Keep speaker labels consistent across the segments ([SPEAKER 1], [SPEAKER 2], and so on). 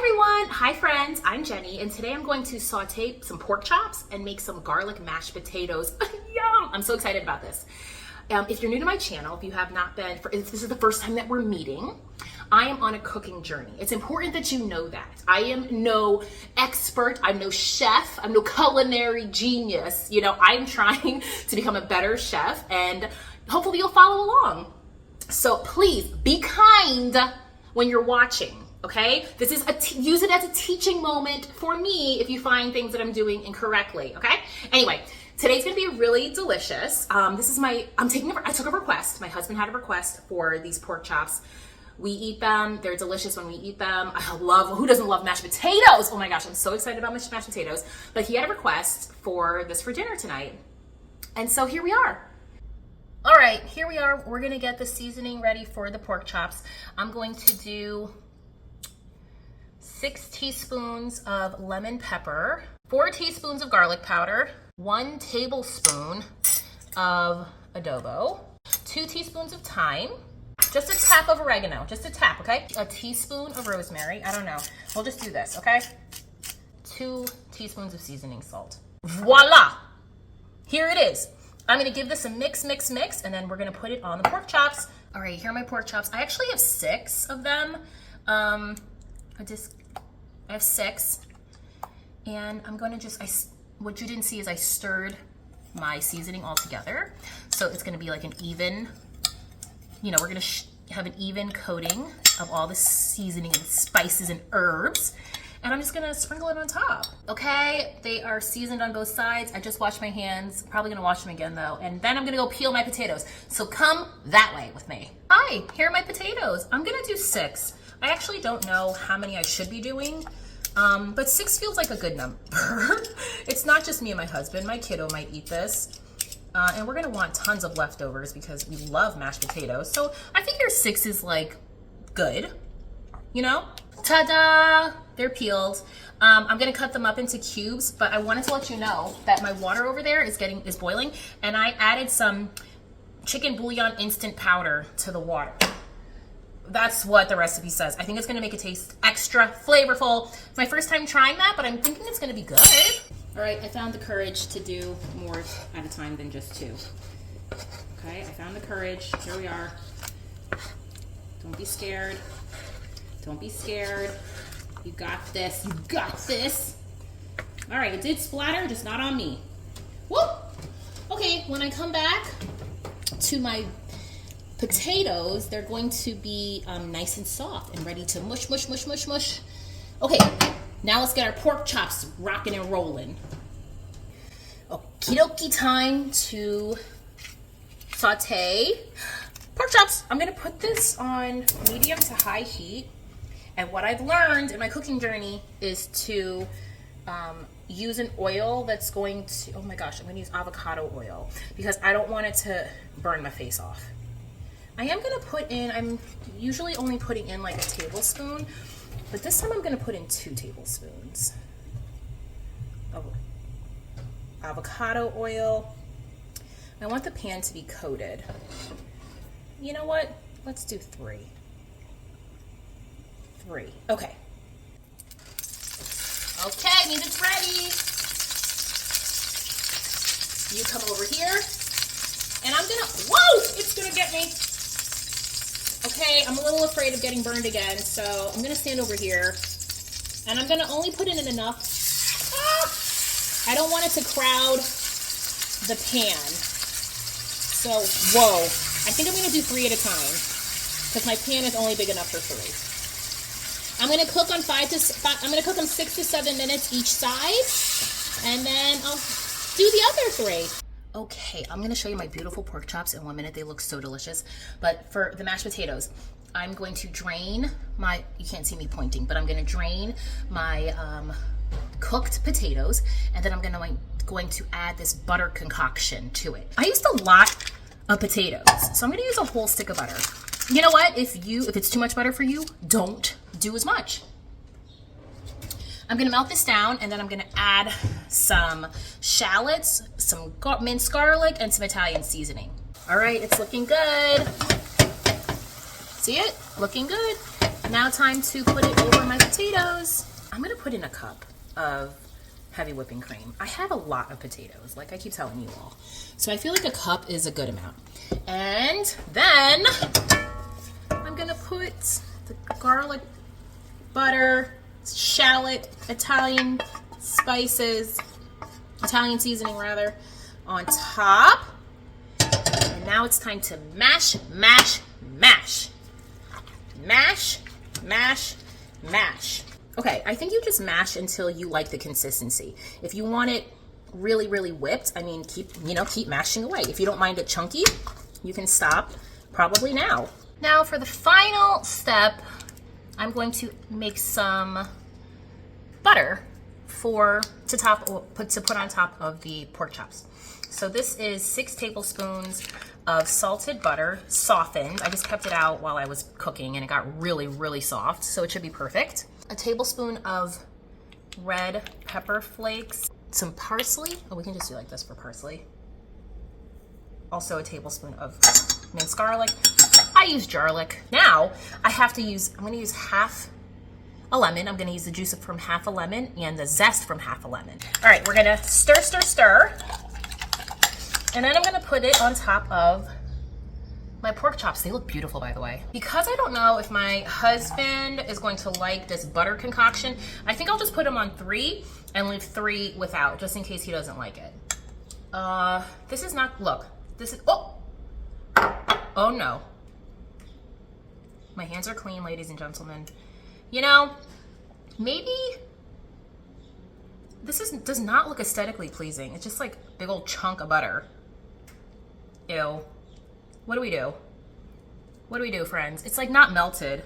[SPEAKER 1] everyone. Hi friends, I'm Jenny, and today I'm going to saute some pork chops and make some garlic mashed potatoes. Yum! I'm so excited about this. If you're new to my channel, if you have not been, if this is the first time that we're meeting, I am on a cooking journey. It's important that you know that. I am no expert, I'm no chef, I'm no culinary genius. You know, I'm trying to become a better chef, and hopefully you'll follow along. So please be kind when you're watching. Okay, this is use it as a teaching moment for me if you find things that I'm doing incorrectly. Okay, anyway, today's gonna be really delicious. I took a request. My husband had a request for these pork chops. We eat them. They're delicious when we eat them. Who doesn't love mashed potatoes? Oh my gosh, I'm so excited about mashed potatoes. But he had a request for this for dinner tonight, and so here we are. All right, here we are. We're gonna get the seasoning ready for the pork chops. I'm going to do 6 teaspoons of lemon pepper, 4 teaspoons of garlic powder, 1 tablespoon of adobo, 2 teaspoons of thyme, just a tap of oregano, just a tap, okay? A teaspoon of rosemary, I don't know. We'll just do this, okay? 2 teaspoons of seasoning salt. Voila! Here it is. I'm gonna give this a mix, and then we're gonna put it on the pork chops. All right, here are my pork chops. I actually have 6 of them. I have 6, and I'm going to what you didn't see is I stirred my seasoning all together. So it's going to be like an even, we're going to have an even coating of all the seasoning and spices and herbs. And I'm just going to sprinkle it on top. Okay, they are seasoned on both sides. I just washed my hands. Probably going to wash them again though. And then I'm going to go peel my potatoes. So come that way with me. Hi, here are my potatoes. I'm going to do 6. I actually don't know how many I should be doing, but 6 feels like a good number. It's not just me and my husband. My kiddo might eat this, and we're gonna want tons of leftovers because we love mashed potatoes. So I figure 6 is like good, Ta-da! They're peeled. I'm gonna cut them up into cubes, but I wanted to let you know that my water over there is boiling, and I added some chicken bouillon instant powder to the water. That's what the recipe says. I think it's gonna make it taste extra flavorful. My first time trying that, but I'm thinking it's gonna be good. All right, I found the courage to do more at a time than just 2. Okay, I found the courage. Here we are. Don't be scared. Don't be scared. You got this. You got this. All right, it did splatter, just not on me. Whoop! Okay, when I come back to my potatoes, they're going to be nice and soft and ready to mush. Okay, now let's get our pork chops rocking and rolling. Okie dokie, time to saute pork chops. I'm gonna put this on medium to high heat. And what I've learned in my cooking journey is to use an oil that's going to, oh my gosh, I'm gonna use avocado oil because I don't want it to burn my face off. I am gonna put in, I'm usually only putting in like a tablespoon, but this time I'm gonna put in 2 tablespoons of avocado oil. I want the pan to be coated. You know what? Let's do 3. 3, okay. Okay, means it's ready. You come over here, and I'm gonna, whoa, it's gonna get me. Okay, I'm a little afraid of getting burned again, so I'm gonna stand over here, and I'm gonna only put in enough. I don't want it to crowd the pan. So, whoa, I think I'm gonna do 3 at a time, because my pan is only big enough for 3. I'm gonna cook them 6 to 7 minutes each side, and then I'll do the other 3. Okay, I'm gonna show you my beautiful pork chops in 1 minute. They look so delicious. But for the mashed potatoes, I'm going to drain my, you can't see me pointing, but I'm gonna drain my cooked potatoes, and then I'm going to add this butter concoction to it. I used a lot of potatoes, so I'm gonna use a whole stick of butter. You know what, if it's too much butter for you, don't do as much. I'm gonna melt this down, and then I'm gonna add some shallots, some minced garlic, and some Italian seasoning. All right, it's looking good. See it? Looking good. Now time to put it over my potatoes. I'm gonna put in a cup of heavy whipping cream. I have a lot of potatoes, like I keep telling you all. So I feel like a cup is a good amount. And then I'm gonna put the garlic, butter, shallot, Italian spices, Italian seasoning rather, on top. And now it's time to mash, mash, mash. Mash, mash, mash. Okay, I think you just mash until you like the consistency. If you want it really, really whipped, I mean, keep mashing away. If you don't mind it chunky, you can stop probably now. Now for the final step, I'm going to make some butter to put on top of the pork chops. So this is 6 tablespoons of salted butter, softened. I just kept it out while I was cooking and it got really, really soft, so it should be perfect. A tablespoon of red pepper flakes, some parsley. Oh, we can just do like this for parsley. Also a tablespoon of minced garlic. I use garlic. Now I'm gonna use half a lemon. I'm gonna use the juice from half a lemon and the zest from half a lemon. All right, we're gonna stir, stir, stir. And then I'm gonna put it on top of my pork chops. They look beautiful, by the way. Because I don't know if my husband is going to like this butter concoction, I think I'll just put him on 3 and leave 3 without, just in case he doesn't like it. This is not, look, this is, oh no. My hands are clean, ladies and gentlemen. You know, maybe this does not look aesthetically pleasing. It's just like a big old chunk of butter. Ew. What do we do? What do we do, friends? It's like not melted.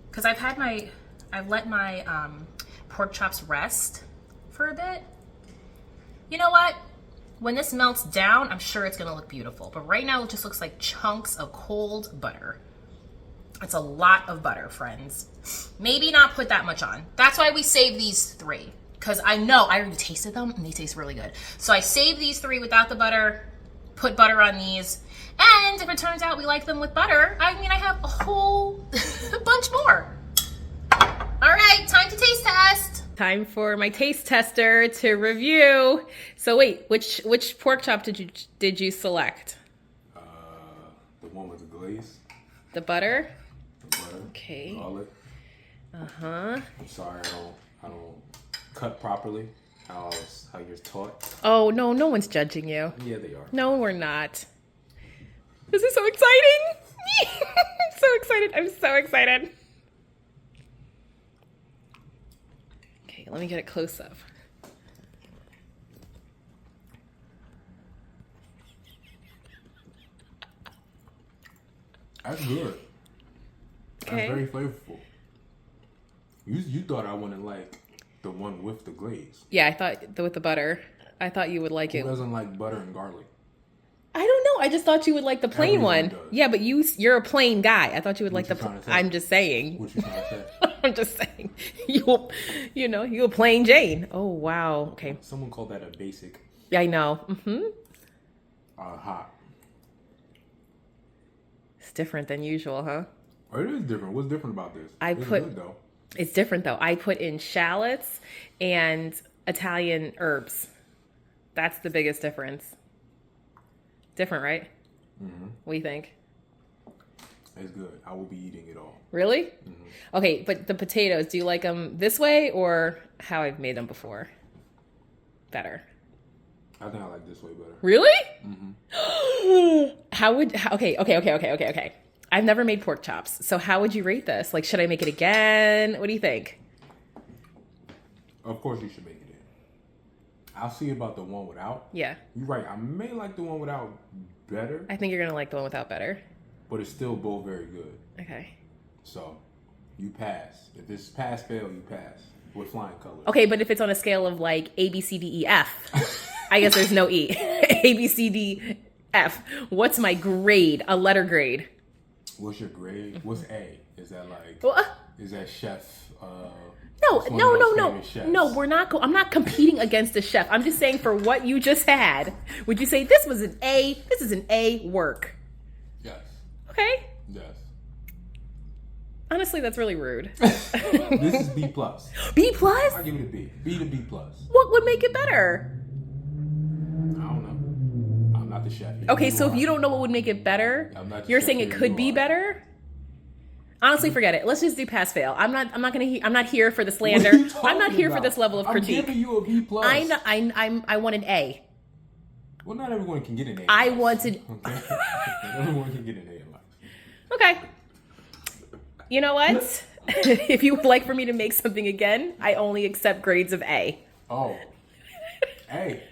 [SPEAKER 1] Because I've let my pork chops rest for a bit. You know what? When this melts down, I'm sure it's gonna look beautiful. But right now it just looks like chunks of cold butter. It's a lot of butter, friends. Maybe not put that much on. That's why we save these 3. Because I know, I already tasted them and they taste really good. So I saved these 3 without the butter, put butter on these. And if it turns out we like them with butter, I mean, I have a whole bunch more. All right, time to taste test. Time for my taste tester to review. So wait, which pork chop did you select?
[SPEAKER 2] The one with the glaze.
[SPEAKER 1] The butter?
[SPEAKER 2] The butter.
[SPEAKER 1] Okay.
[SPEAKER 2] Garlic.
[SPEAKER 1] Uh-huh.
[SPEAKER 2] I'm sorry, I don't cut properly. How you're taught.
[SPEAKER 1] Oh, no one's judging you.
[SPEAKER 2] Yeah, they are.
[SPEAKER 1] No, we're not. This is so exciting. I'm so excited. I'm so excited. Okay, let me get a close up.
[SPEAKER 2] That's good.
[SPEAKER 1] Okay.
[SPEAKER 2] That's very flavorful. You thought I wouldn't like the one with the glaze.
[SPEAKER 1] Yeah, I thought with the butter. I thought you would like it.
[SPEAKER 2] Who doesn't like butter and garlic?
[SPEAKER 1] I don't know. I just thought you would like the plain
[SPEAKER 2] Everyone
[SPEAKER 1] one.
[SPEAKER 2] does.
[SPEAKER 1] Yeah, but you're a plain guy. I thought you would
[SPEAKER 2] What
[SPEAKER 1] like
[SPEAKER 2] you trying to say?
[SPEAKER 1] I'm just saying.
[SPEAKER 2] What you trying to say?
[SPEAKER 1] I'm just saying. You a plain Jane. Oh wow. Okay.
[SPEAKER 2] Someone called that a basic.
[SPEAKER 1] Yeah, I know. Mm-hmm.
[SPEAKER 2] Hot.
[SPEAKER 1] It's different than usual, huh?
[SPEAKER 2] Oh, it is different. What's different about this? It's good, though.
[SPEAKER 1] It's different though. I put in shallots and Italian herbs. That's the biggest difference. Different, right? Mm-hmm. What do you think?
[SPEAKER 2] It's good. I will be eating it all.
[SPEAKER 1] Really?
[SPEAKER 2] Mm-hmm.
[SPEAKER 1] Okay, but the potatoes, do you like them this way or how I've made them before? Better.
[SPEAKER 2] I think I like this way better.
[SPEAKER 1] Really?
[SPEAKER 2] Mm-hmm.
[SPEAKER 1] Okay. I've never made pork chops. So how would you rate this? Like, should I make it again? What do you think?
[SPEAKER 2] Of course you should make it in. I'll see about the one without.
[SPEAKER 1] Yeah.
[SPEAKER 2] You're right. I may like the one without better.
[SPEAKER 1] I think you're going to like the one without better.
[SPEAKER 2] But it's still both very good.
[SPEAKER 1] Okay.
[SPEAKER 2] So, you pass. If it's pass, fail, you pass. With flying colors.
[SPEAKER 1] Okay, but if it's on a scale of like A, B, C, D, E, F, I guess there's no E. A, B, C, D, F. What's my grade? A letter grade.
[SPEAKER 2] What's your grade? What's A? Is that like, is that chef?
[SPEAKER 1] No, we're not. I'm not competing against the chef. I'm just saying for what you just had, would you say this was an A? This is an A work.
[SPEAKER 2] Yes.
[SPEAKER 1] Okay.
[SPEAKER 2] Yes.
[SPEAKER 1] Honestly, that's really rude.
[SPEAKER 2] This is B+.
[SPEAKER 1] B plus?
[SPEAKER 2] I'll give it a B. B to B+.
[SPEAKER 1] What would make it better?
[SPEAKER 2] I don't know. I'm not the chef.
[SPEAKER 1] Okay, so if you don't know what would make it better, you're saying it could be better? Honestly, forget it. Let's just do pass fail. I'm not here for the slander. I'm not here for this level of critique.
[SPEAKER 2] I'm giving you a B+.
[SPEAKER 1] I want an A.
[SPEAKER 2] Well, not everyone can get an A.
[SPEAKER 1] I wanted.
[SPEAKER 2] Okay. Not everyone can get an A in life.
[SPEAKER 1] Okay. You know what? If you would like for me to make something again, I only accept grades of A.
[SPEAKER 2] Oh. A.